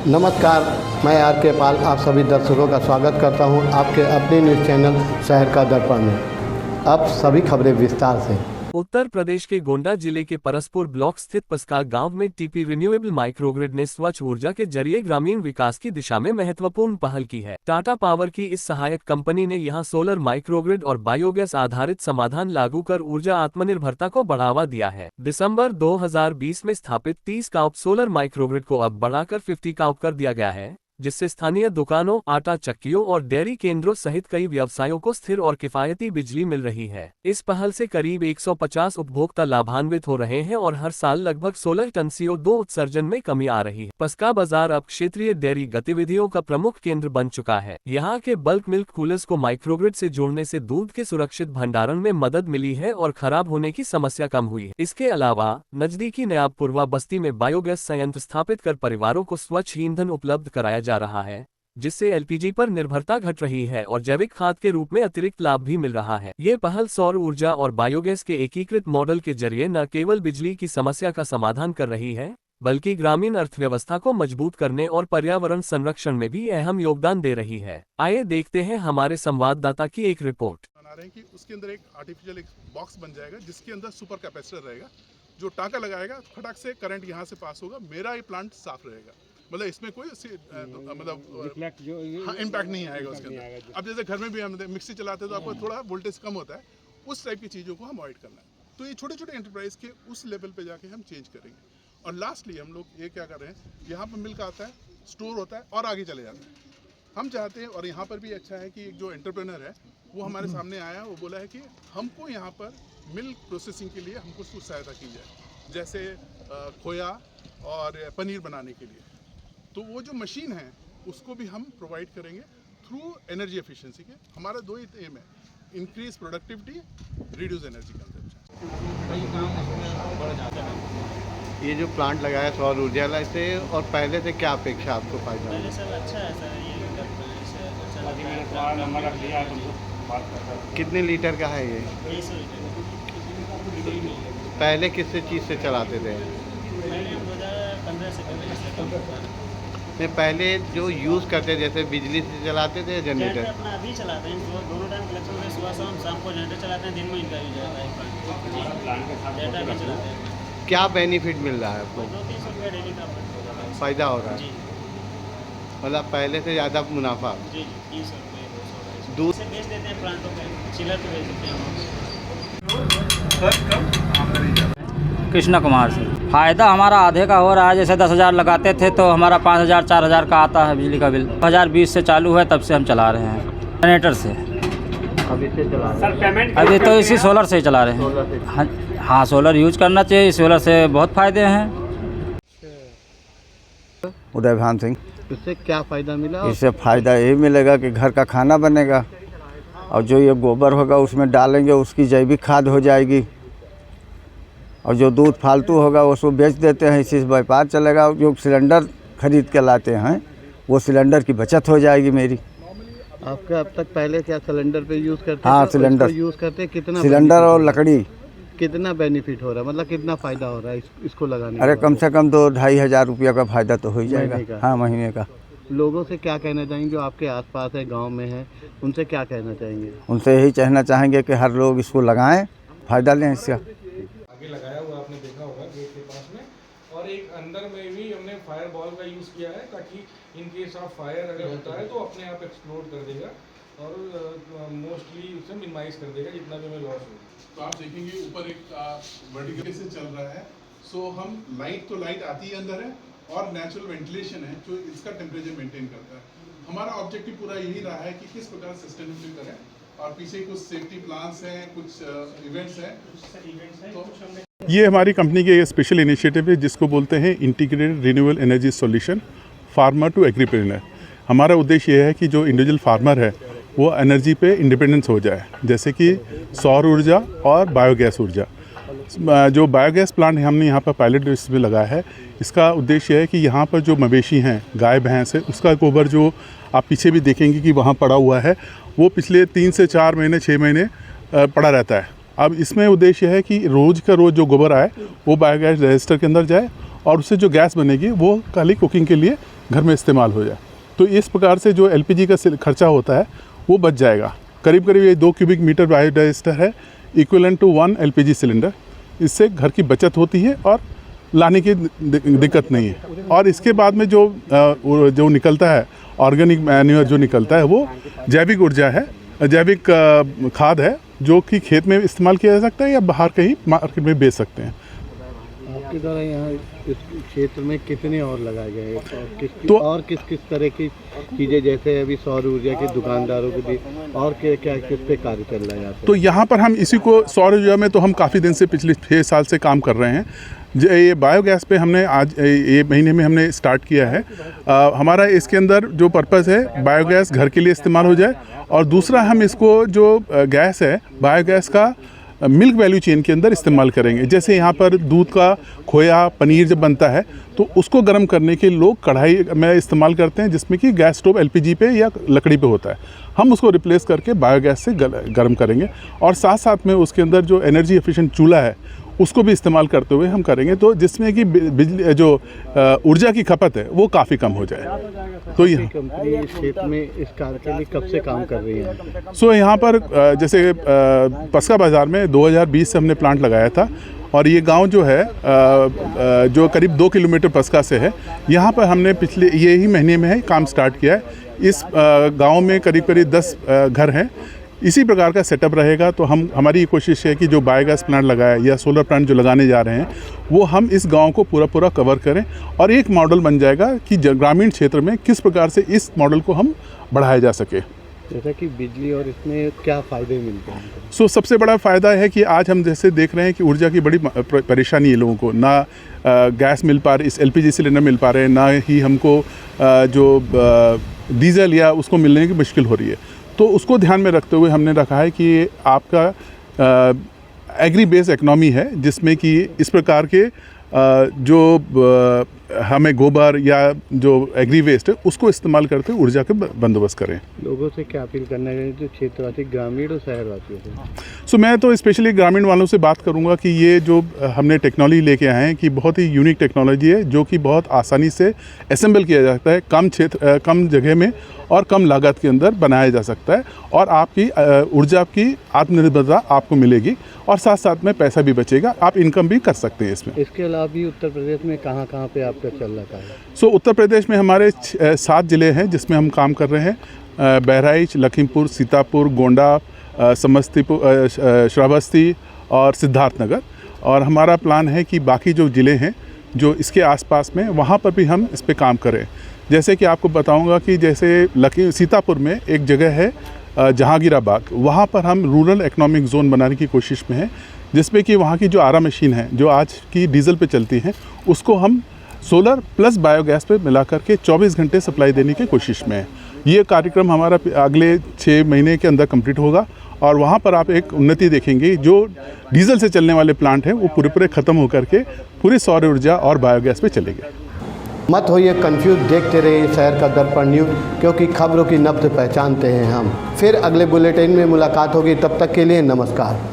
नमस्कार, मैं आर के पाल आप सभी दर्शकों का स्वागत करता हूं आपके अपने न्यूज़ चैनल शहर का दर्पण में। अब सभी खबरें विस्तार से। उत्तर प्रदेश के गोंडा जिले के परसपुर ब्लॉक स्थित पस्का गांव में टीपी रिन्यूएबल माइक्रोग्रिड ने स्वच्छ ऊर्जा के जरिए ग्रामीण विकास की दिशा में महत्वपूर्ण पहल की है। टाटा पावर की इस सहायक कंपनी ने यहां सोलर माइक्रोग्रिड और बायोगैस आधारित समाधान लागू कर ऊर्जा आत्मनिर्भरता को बढ़ावा दिया है। दिसंबर 2020 में स्थापित 30 काउप सोलर माइक्रोग्रिड को अब बढ़ाकर 50 काउप कर दिया गया है, जिससे स्थानीय दुकानों, आटा चक्कियों और डेयरी केंद्रों सहित कई व्यवसायों को स्थिर और किफायती बिजली मिल रही है। इस पहल से करीब 150 उपभोक्ता लाभान्वित हो रहे हैं और हर साल लगभग 16 टन CO2 उत्सर्जन में कमी आ रही है। पस्का बाजार अब क्षेत्रीय डेयरी गतिविधियों का प्रमुख केंद्र बन चुका है। यहाँ के बल्क मिल्क कूलर्स को माइक्रोग्रिड से जोड़ने से दूध के सुरक्षित भंडारण में मदद मिली है और खराब होने की समस्या कम हुई है। इसके अलावा नजदीकी नयाबपुरवा बस्ती में बायोगैस संयंत्र स्थापित कर परिवारों को स्वच्छ ईंधन उपलब्ध कराया जा रहा है, जिससे LPG पर निर्भरता घट रही है और जैविक खाद के रूप में अतिरिक्त लाभ भी मिल रहा है। ये पहल सौर ऊर्जा और बायोगैस के एकीकृत मॉडल के जरिए न केवल बिजली की समस्या का समाधान कर रही है, बल्कि ग्रामीण अर्थव्यवस्था को मजबूत करने और पर्यावरण संरक्षण में भी अहम योगदान दे रही है। आइए देखते हैं हमारे संवाददाता की एक रिपोर्ट। बना रहे हैं कि उसके अंदर एक आर्टिफिशियल एक बॉक्स बन जाएगा जिसके अंदर सुपर कैपेसिटर रहेगा, जो टाँका लगाएगा फटाक से करंट यहाँ से पास होगा, मेरा ये प्लांट साफ रहेगा। मतलब इसमें कोई इम्पैक्ट नहीं आएगा उसके अंदर। अब जैसे घर में भी हम मिक्सी चलाते हैं तो आपको थोड़ा वोल्टेज कम होता है, उस टाइप की चीज़ों को हम अवॉइड करना है। तो ये छोटे छोटे एंटरप्राइज के उस लेवल पे जाके हम चेंज करेंगे। और लास्टली हम लोग ये क्या कर रहे हैं, यहाँ पर मिल्क आता है, स्टोर होता है और आगे चले जाते हैं। हम चाहते हैं, और यहाँ पर भी अच्छा है कि एक जो एंटरप्रेन्योर है वो हमारे सामने आया, वो बोला है कि हमको यहाँ पर मिल्क प्रोसेसिंग के लिए हमको सहायता की जाए, जैसे खोया और पनीर बनाने के लिए। तो वो जो मशीन है उसको भी हम प्रोवाइड करेंगे थ्रू एनर्जी एफिशिएंसी के। हमारा दो ही एम है, increase productivity, reduce energy consumption. ये जो प्लांट लगाया सौर ऊर्जा से, और पहले से क्या अपेक्षा आपको फायदा? पहले सब अच्छा है सर, ये कितने लीटर का है ये? 20 लीटर। पहले किस चीज़ से चलाते थे? पहले 2015 से नहीं, पहले जो यूज़ करते जैसे बिजली से चलाते थे, जनरेटर? अपना अभी चलाते हैं, दोनों टाइम कलेक्शन में सुबह शाम को जनरेटर चलाते हैं, दिन में इनका यूज होता है। डेटा भी चलाते हैं। क्या बेनिफिट मिल रहा है आपको? 200-300 रुपये डेली का फ़ायदा हो रहा है? जी, मतलब पहले से ज़्यादा मुनाफा? जी 300 रुपये 200 दूध से बेच देते हैं प्लांटों पे, चिलर पे बेच देते हैं। कृष्णा कुमार से फ़ायदा हमारा आधे का हो रहा है। जैसे 10,000 लगाते थे तो हमारा 5,000 4,000 का आता है बिजली का बिल। 2020 से चालू है, तब से हम चला रहे हैं जनरेटर से। अभी से चला रहे हैं? अभी तो इसी सोलर से ही चला रहे हैं। हाँ, सोलर यूज करना चाहिए, सोलर से बहुत फ़ायदे हैं। उदय भान सिंह। इससे क्या फ़ायदा मिला? इससे फ़ायदा यही मिलेगा कि घर का खाना बनेगा, और जो ये गोबर होगा उसमें डालेंगे, उसकी जैविक खाद हो जाएगी, और जो दूध फालतू होगा उसको बेच देते हैं, इसी से व्यापार चलेगा। जो सिलेंडर खरीद के लाते हैं वो सिलेंडर की बचत हो जाएगी मेरी। आपका अब तक पहले क्या सिलेंडर पे यूज़ करते? हाँ, सिलेंडर यूज़ करते। कितना सिलेंडर और लकड़ी? कितना बेनिफिट हो रहा है, मतलब कितना फ़ायदा हो रहा है इसको लगाने? अरे कम से कम 2-2.5 हज़ार रुपया का फ़ायदा तो हो ही महीने जाएगा। का? हाँ, महीने का। लोगों से क्या कहना चाहेंगे जो आपके आसपास है, गांव में है, उनसे क्या कहना चाहेंगे? उनसे यही कहना चाहेंगे कि हर लोग इसको लगाएं, फ़ायदा लें इसका। आगे लगाया हुआ आपने देखा होगा गेट के पास में, और एक अंदर में भी हमने फायर बॉल का यूज़ किया है, ताकि इन केस ऑफ फायर अगर होता है तो अपने आप एक्सप्लोड कर देगा और मोस्टली उसे मिनिमाइज कर देगा जितना भी हमें लॉस होगा। तो आप देखेंगे ऊपर एक वर्टिकल से चल रहा है, सो हम लाइट तो लाइट आती है अंदर है, और नेचुरल वेंटिलेशन है जो इसका टेम्परेचर मेंटेन करता है। हमारा ऑब्जेक्टिव पूरा यही रहा है कि किस प्रकार सस्टेनेबल करें, और पीछे कुछ सेफ्टी प्लान्स हैं, कुछ इवेंट्स हैं। तो ये हमारी कंपनी के स्पेशल इनिशिएटिव है जिसको बोलते हैं integrated renewable energy solution farmer to agripreneur. हमारा उद्देश्य ये है कि जो इंडिविजुअल फार्मर है वो एनर्जी पे इंडिपेंडेंस हो जाए, जैसे कि सौर ऊर्जा और बायोगैस ऊर्जा। जो बायोगैस प्लांट हमने यहाँ पर पायलट बेसिस पे लगाया है, इसका उद्देश्य है कि यहाँ पर जो मवेशी हैं, गाय भैंस है, उसका गोबर जो आप पीछे भी देखेंगे कि वहाँ पड़ा हुआ है, वो पिछले 3 से 4 महीने 6 महीने पड़ा रहता है। अब इसमें उद्देश्य है कि रोज़ का रोज़ जो गोबर आए वो बायोगैस रजिस्टर के अंदर जाए, और उससे जो गैस बनेगी वो खाली कुकिंग के लिए घर में इस्तेमाल हो जाए। तो इस प्रकार से जो LPG का खर्चा होता है वो बच जाएगा। करीब करीब ये 2 क्यूबिक मीटर बायोडाइजेस्टर है, इक्विवेलेंट टू 1 LPG सिलेंडर। इससे घर की बचत होती है और लाने की दिक्कत नहीं है। और इसके बाद में जो निकलता है ऑर्गेनिक मैन्योर जो निकलता है वो जैविक ऊर्जा है, जैविक खाद है, जो कि खेत में इस्तेमाल किया जा सकता है या बाहर कहीं मार्केट में बेच सकते हैं। आपके द्वारा यहाँ इस क्षेत्र में कितने और लगाए गए हैं और किस तरह की चीज़ें, जैसे अभी सौर ऊर्जा के दुकानदारों के लिए और क्या किस पे कार्य चल रहा है? तो यहाँ पर हम इसी को सौर ऊर्जा में तो हम काफ़ी दिन से पिछले 6 साल से काम कर रहे हैं। ये बायोगैस पे हमने आज ये महीने में हमने स्टार्ट किया है। हमारा इसके अंदर जो पर्पज़ है बायोगैस घर के लिए इस्तेमाल हो जाए, और दूसरा हम इसको जो गैस है बायोगैस का मिल्क वैल्यू चेन के अंदर इस्तेमाल करेंगे। जैसे यहाँ पर दूध का खोया पनीर जब बनता है तो उसको गर्म करने के लोग कढ़ाई में इस्तेमाल करते हैं, जिसमें कि गैस स्टोव LPG पे या लकड़ी पे होता है। हम उसको रिप्लेस करके बायोगैस से गर्म करेंगे, और साथ साथ में उसके अंदर जो एनर्जी एफिशिएंट चूल्हा है उसको भी इस्तेमाल करते हुए हम करेंगे, तो जिसमें कि बिजली जो ऊर्जा की खपत है वो काफ़ी कम हो जाए। तो यह कंपनी इस क्षेत्र में इस कार्य के लिए कब से काम कर रही है? सो यहाँ पर जैसे पस्का बाज़ार में 2020 से हमने प्लांट लगाया था, और ये गांव जो है जो करीब 2 किलोमीटर पस्का से है, यहाँ पर हमने पिछले यही महीने में काम स्टार्ट किया है। इस गांव में करीब करीब 10 घर हैं। इसी प्रकार का सेटअप रहेगा। तो हमारी ये कोशिश है कि जो बायोगैस प्लांट लगाया या सोलर प्लांट जो लगाने जा रहे हैं वो हम इस गांव को पूरा कवर करें, और एक मॉडल बन जाएगा कि ग्रामीण क्षेत्र में किस प्रकार से इस मॉडल को हम बढ़ाया जा सके। जैसा कि बिजली और इसमें क्या फ़ायदे मिलते हैं? सबसे बड़ा फ़ायदा है कि आज हम जैसे देख रहे हैं कि ऊर्जा की बड़ी परेशानी है लोगों को, ना गैस मिल पा रही, इस LPG सिलेंडर मिल पा रहे हैं, ना ही हमको जो डीजल या उसको मिलने की मुश्किल हो रही है। तो उसको ध्यान में रखते हुए हमने रखा है कि ये आपका एग्री बेस इकोनॉमी है, जिसमें कि इस प्रकार के जो हमें गोबर या जो एग्री वेस्ट है उसको इस्तेमाल करते हुए ऊर्जा के बंदोबस्त करें। लोगों से क्या अपील करना है, जो क्षेत्रवासी ग्रामीण और शहरवासियों से? मैं तो स्पेशली ग्रामीण वालों से बात करूंगा कि ये जो हमने टेक्नोलॉजी लेके आए हैं कि बहुत ही यूनिक टेक्नोलॉजी है, जो कि बहुत आसानी से असेंबल किया जाता है, कम जगह में और कम लागत के अंदर बनाया जा सकता है, और आपकी ऊर्जा की आत्मनिर्भरता आपको मिलेगी, और साथ साथ में पैसा भी बचेगा, आप इनकम भी कर सकते हैं इसमें। इसके अलावा भी उत्तर प्रदेश में कहाँ पे आपका चल रहा है? उत्तर प्रदेश में हमारे 7 ज़िले हैं जिसमें हम काम कर रहे हैं। बहराइच, लखीमपुर, सीतापुर, गोंडा, समस्तीपुर, श्रावस्ती और सिद्धार्थनगर। और हमारा प्लान है कि बाकी जो ज़िले हैं जो इसके आसपास में, वहाँ पर भी हम इस पे काम करें। जैसे कि आपको बताऊंगा कि जैसे सीतापुर में एक जगह है जहांगीराबाग, वहाँ पर हम रूरल इकोनॉमिक जोन बनाने की कोशिश में है, जिसमें कि वहाँ की जो आरा मशीन है जो आज की डीजल पे चलती हैं, उसको हम सोलर प्लस बायोगैस पे मिला करके 24 घंटे सप्लाई देने की कोशिश में है। ये कार्यक्रम हमारा अगले 6 महीने के अंदर कंप्लीट होगा, और वहाँ पर आप एक उन्नति देखेंगे। जो डीजल से चलने वाले प्लांट हैं वो पूरे ख़त्म होकर के पूरी सौर ऊर्जा और बायोगैस पे चलेंगे। मत होइए कंफ्यूज, देखते रहिए शहर का दर्पण न्यूज़, क्योंकि खबरों की नब्ज पहचानते हैं हम। फिर अगले बुलेटिन में मुलाकात होगी, तब तक के लिए नमस्कार।